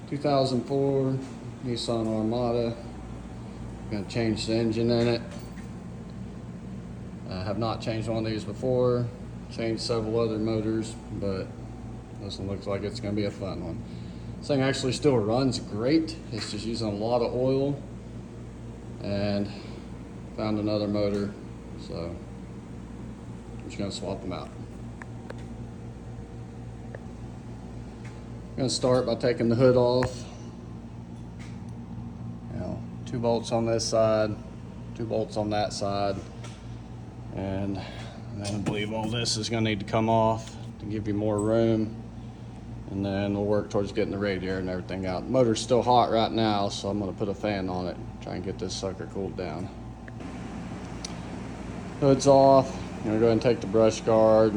2004 Nissan Armada. Gonna change the engine in it. I have not changed one of these before. Changed several other motors, but this one looks like it's gonna be a fun one. This thing actually still runs great. It's just using a lot of oil, and found another motor, so I'm just gonna swap them out. I'm gonna start by taking the hood off. 2 bolts on this side, 2 bolts on that side, and then I believe all this is gonna need to come off to give you more room, and then we'll work towards getting the radiator and everything out. The motor's still hot right now, so I'm gonna put a fan on it, try and get this sucker cooled down. Hood's off. I'm gonna go ahead and take the brush guard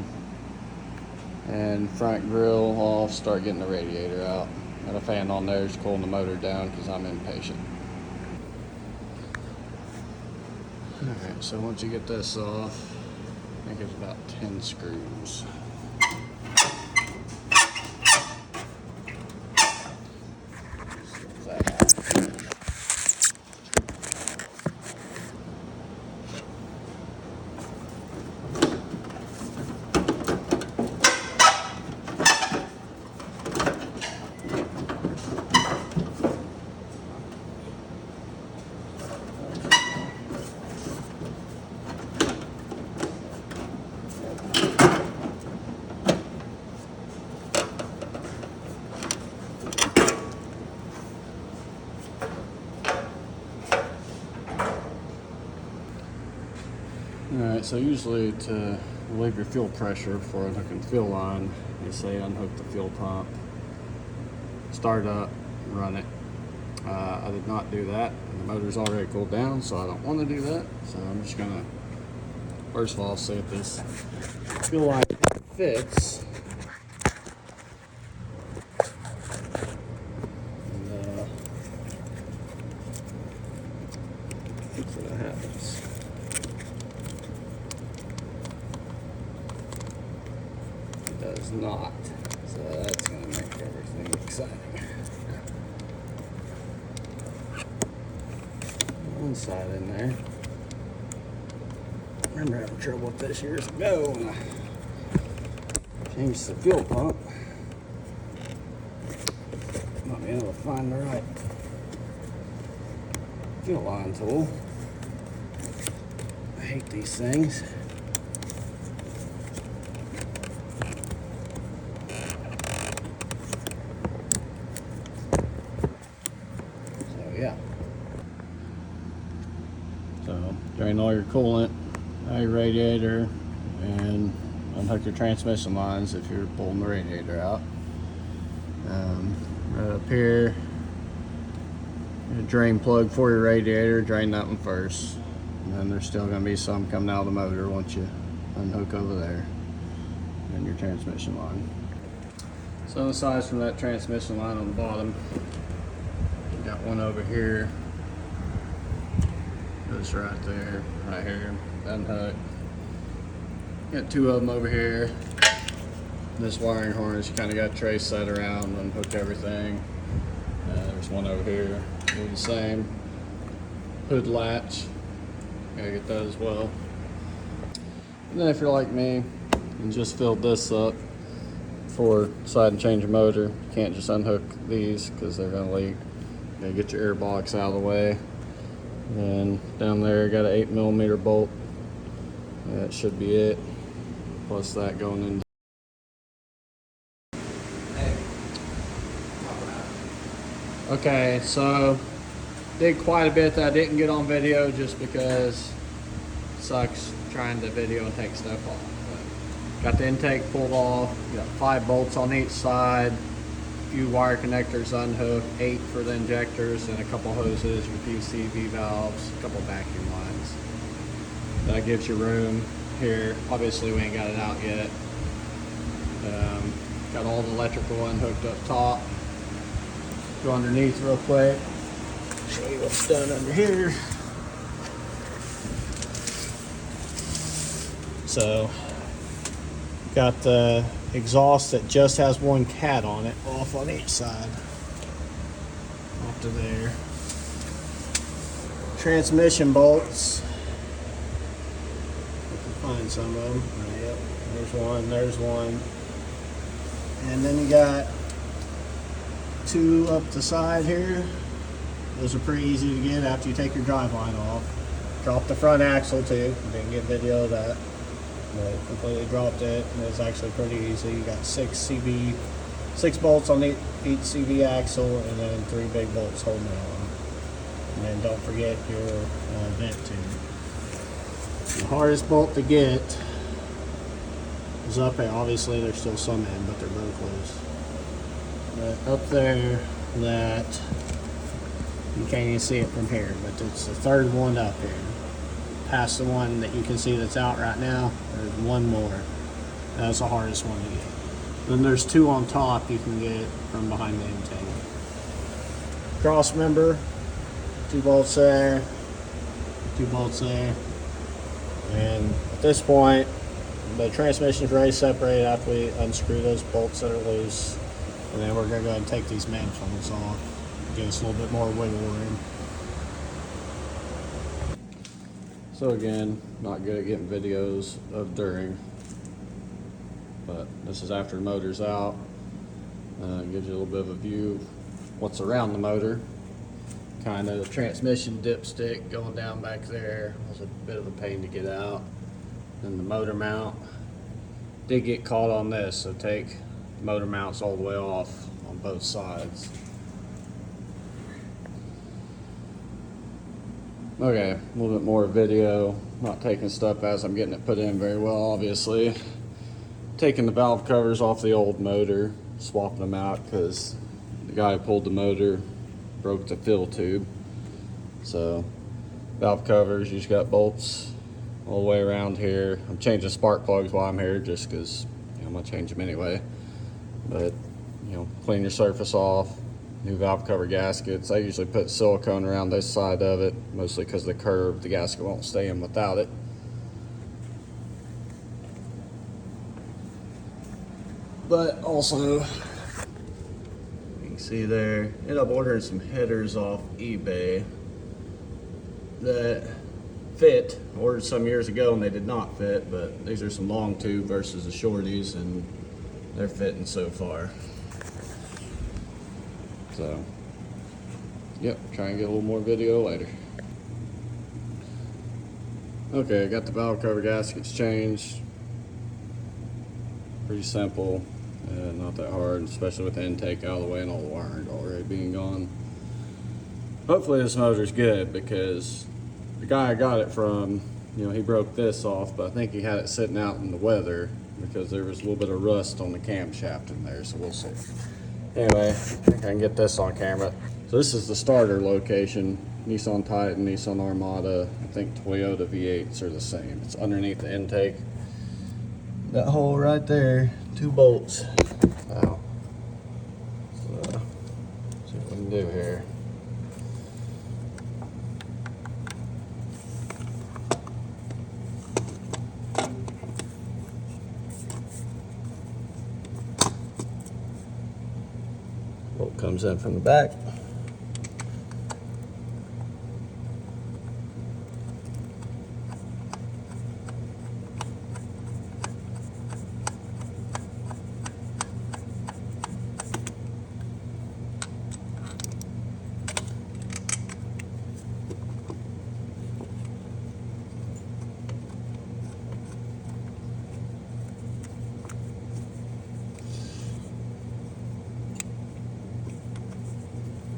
and front grille off, start getting the radiator out. Got a fan on there, just cooling the motor down because I'm impatient. Alright, so once you get this off, I think it's about 10 screws. Alright, so usually to relieve your fuel pressure before unhooking the fuel line, you say unhook the fuel pump, start up, run it. I did not do that, and the motor's already cooled down, so I don't want to do that. So I'm just gonna, first of all, see if this fuel line fits. And hopefully that happens. Does not, so that's going to make everything exciting. One side in there. I remember having trouble with this years ago when I changed the fuel pump. Not being able to find the right fuel line tool. I hate these things. Yeah. So drain all your coolant out of your radiator and unhook your transmission lines if you're pulling the radiator out. Right up here, a drain plug for your radiator, drain that one first. And then there's still going to be some coming out of the motor once you unhook over there and your transmission line. So aside from that transmission line on the bottom, got one over here, goes right there, right here, unhook. Got 2 of them over here. This wiring harness, you kind of got to trace that around, unhook everything. There's one over here, do the same. Hood latch, gotta get that as well. And then if you're like me and just filled this up before deciding to change your motor, you can't just unhook these because they're gonna leak. You gotta get your air box out of the way. And down there, got an 8mm bolt. That should be it. Plus that going in. Okay, so did quite a bit that I didn't get on video just because it sucks trying to video and take stuff off. But got the intake pulled off. Got 5 bolts on each side. Few wire connectors unhooked, 8 for the injectors, and a couple hoses, your PCV valves, a couple vacuum lines. That gives you room here. Obviously we ain't got it out yet. Got all the electrical unhooked up top. Go underneath real quick, show you what's done under here. So got the exhaust that just has one cat on it, off on each side. off to there. Transmission bolts. You can find some of them. Yep, there's one. And then you got two up the side here. Those are pretty easy to get after you take your drive line off. Drop the front axle too. Didn't get video of that, but completely dropped it. And it's actually pretty easy. You got six bolts on each CV axle, and then 3 big bolts holding it on. And then don't forget your vent tube. The hardest bolt to get is up there. Obviously, there's still some in, but they're both loose. But up there, that you can't even see it from here, but it's the third one up here. Past the one that you can see that's out right now, there's one more. That's the hardest one to get. Then there's 2 on top you can get from behind the intake. Cross member, 2 bolts there, 2 bolts there. And at this point, the transmission is ready to separate after we unscrew those bolts that are loose. And then we're going to go ahead and take these manifolds off. Give us a little bit more wiggle room. So again, not good at getting videos of during, but this is after the motor's out. Gives you a little bit of a view of what's around the motor. Kind of the transmission dipstick going down back there was a bit of a pain to get out. And the motor mount did get caught on this, so take the motor mounts all the way off on both sides. Okay, a little bit more video. Not taking stuff as I'm getting it put in very well, obviously. Taking the valve covers off the old motor, swapping them out because the guy who pulled the motor broke the fill tube. So, valve covers, you just got bolts all the way around here. I'm changing spark plugs while I'm here just because I'm going to change them anyway. But, clean your surface off. New valve cover gaskets. I usually put silicone around this side of it, mostly because of the curve. The gasket won't stay in without it. But also, you can see there, ended up ordering some headers off eBay that fit. I ordered some years ago and they did not fit, but these are some long tube versus the shorties, and they're fitting so far. So, yep, try and get a little more video later. Okay, got the valve cover gaskets changed. Pretty simple, not that hard, especially with the intake out of the way and all the wiring already being gone. Hopefully this motor's good, because the guy I got it from, he broke this off, but I think he had it sitting out in the weather because there was a little bit of rust on the camshaft in there, so we'll see. Anyway, I think I can get this on camera. So this is the starter location. Nissan Titan, Nissan Armada, I think Toyota V8s are the same. It's underneath the intake. That hole right there, 2 bolts. Now, so, see what we can do here. Bolt comes in from the back.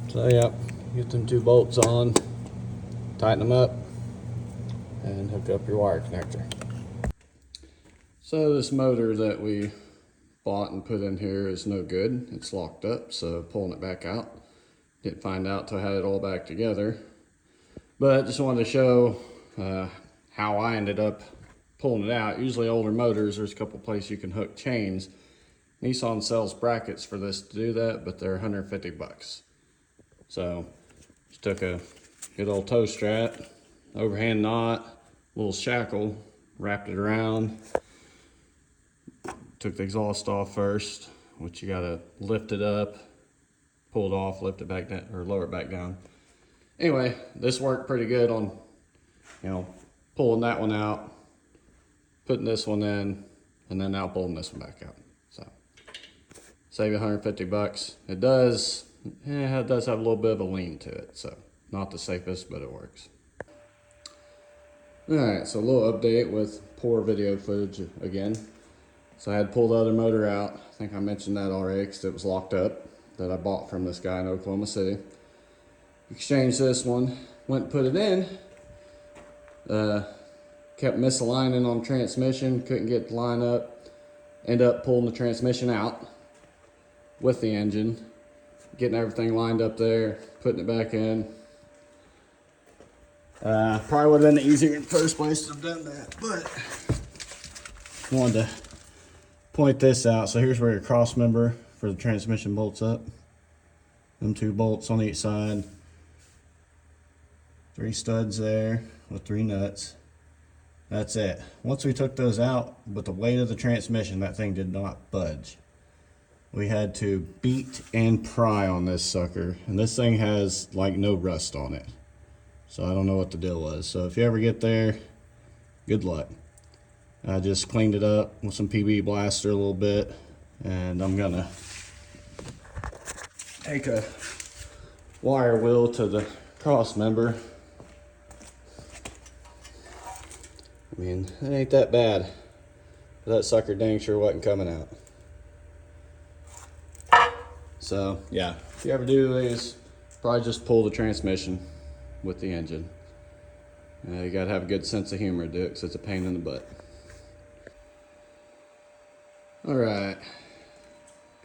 So yeah, get them 2 bolts on, tighten them up, and hook up your wire connector. So this motor that we bought and put in here is no good. It's locked up, so pulling it back out. Didn't find out till I had it all back together. But just wanted to show how I ended up pulling it out. Usually older motors, there's a couple places you can hook chains. Nissan sells brackets for this to do that, but they're 150 bucks. So just took a good old toe strap, overhand knot, little shackle, wrapped it around. Took the exhaust off first, which you gotta lift it up, pull it off, lift it back down, or lower it back down. Anyway, this worked pretty good on, you know, pulling that one out, putting this one in, and then now pulling this one back out. So save you 150 bucks. It does have a little bit of a lean to it, so not the safest, but it works. All right, so a little update with poor video footage again. So I had pulled the other motor out. I think I mentioned that already because it was locked up, that I bought from this guy in Oklahoma City. Exchanged this one, went and put it in. Kept misaligning on transmission, couldn't get the line up. Ended up pulling the transmission out with the engine, getting everything lined up there, putting it back in. Probably would have been easier in the first place to have done that, but wanted to point this out. So here's where your cross member for the transmission bolts up. Them 2 bolts on each side. 3 studs there with 3 nuts. That's it. Once we took those out, with the weight of the transmission, that thing did not budge. We had to beat and pry on this sucker, and this thing has like no rust on it. So I don't know what the deal was. So if you ever get there, good luck. I just cleaned it up with some PB Blaster a little bit, and I'm gonna take a wire wheel to the cross member. I mean, it ain't that bad. But that sucker dang sure wasn't coming out. So yeah, if you ever do these, probably just pull the transmission with the engine. You gotta have a good sense of humor to do it because it's a pain in the butt. All right,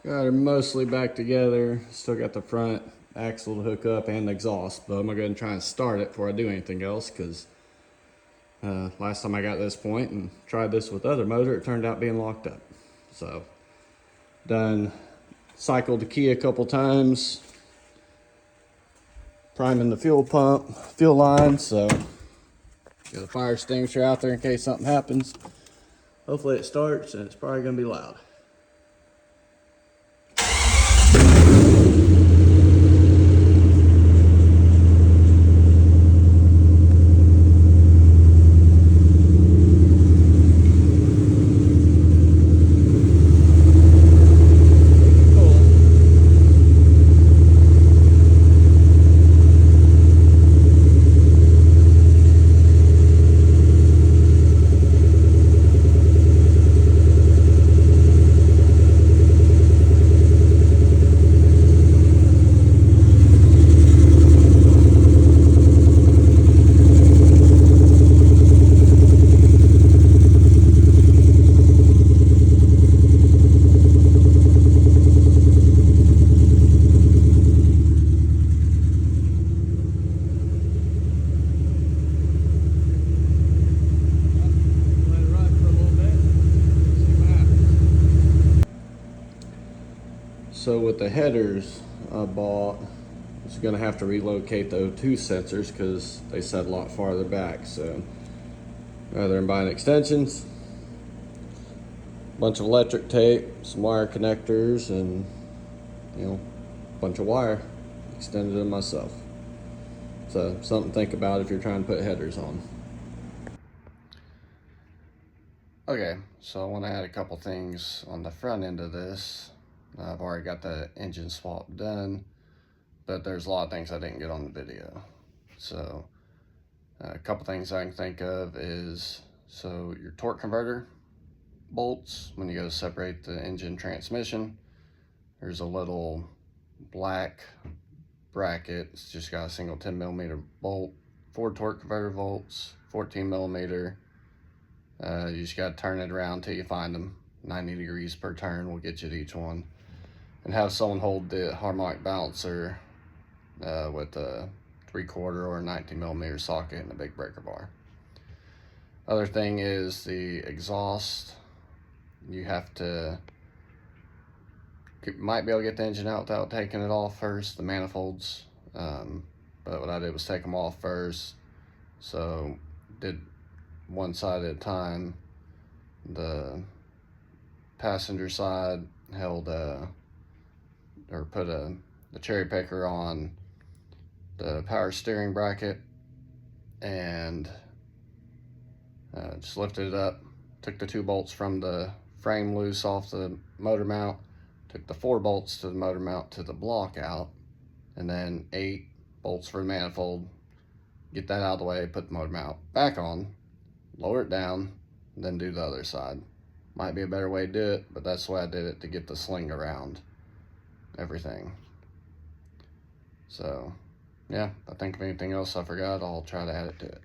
got her mostly back together. Still got the front axle to hook up and the exhaust, but I'm gonna go ahead and try and start it before I do anything else because last time I got to this point and tried this with the other motor, it turned out being locked up. So cycled the key a couple times, priming the fuel pump, fuel line, so got a fire extinguisher out there in case something happens. Hopefully it starts, and it's probably gonna be loud. So with the headers I bought, I was gonna have to relocate the O2 sensors because they sat a lot farther back. So rather than buying extensions, a bunch of electric tape, some wire connectors, and a bunch of wire, extended them myself. So something to think about if you're trying to put headers on. Okay, so I want to add a couple things on the front end of this. I've already got the engine swap done, but there's a lot of things I didn't get on the video. So a couple things I can think of is, so your torque converter bolts, when you go to separate the engine transmission, there's a little black bracket. It's just got a single 10mm bolt, 4 torque converter bolts, 14mm. You just got to turn it around till you find them. 90 degrees per turn will get you to each one. And have someone hold the harmonic balancer with a 3/4 or 19mm socket and a big breaker bar. Other thing is the exhaust. You might be able to get the engine out without taking it off first, the manifolds. But what I did was take them off first. So did one side at a time. The passenger side held or put a the cherry picker on the power steering bracket, and just lifted it up, took the 2 bolts from the frame loose off the motor mount, took the 4 bolts to the motor mount to the block out, and then 8 bolts for the manifold. Get that out of the way, put the motor mount back on, lower it down, and then do the other side. Might be a better way to do it, but that's the way I did it to get the sling around everything. So yeah, I think if anything else I forgot, I'll try to add it to it.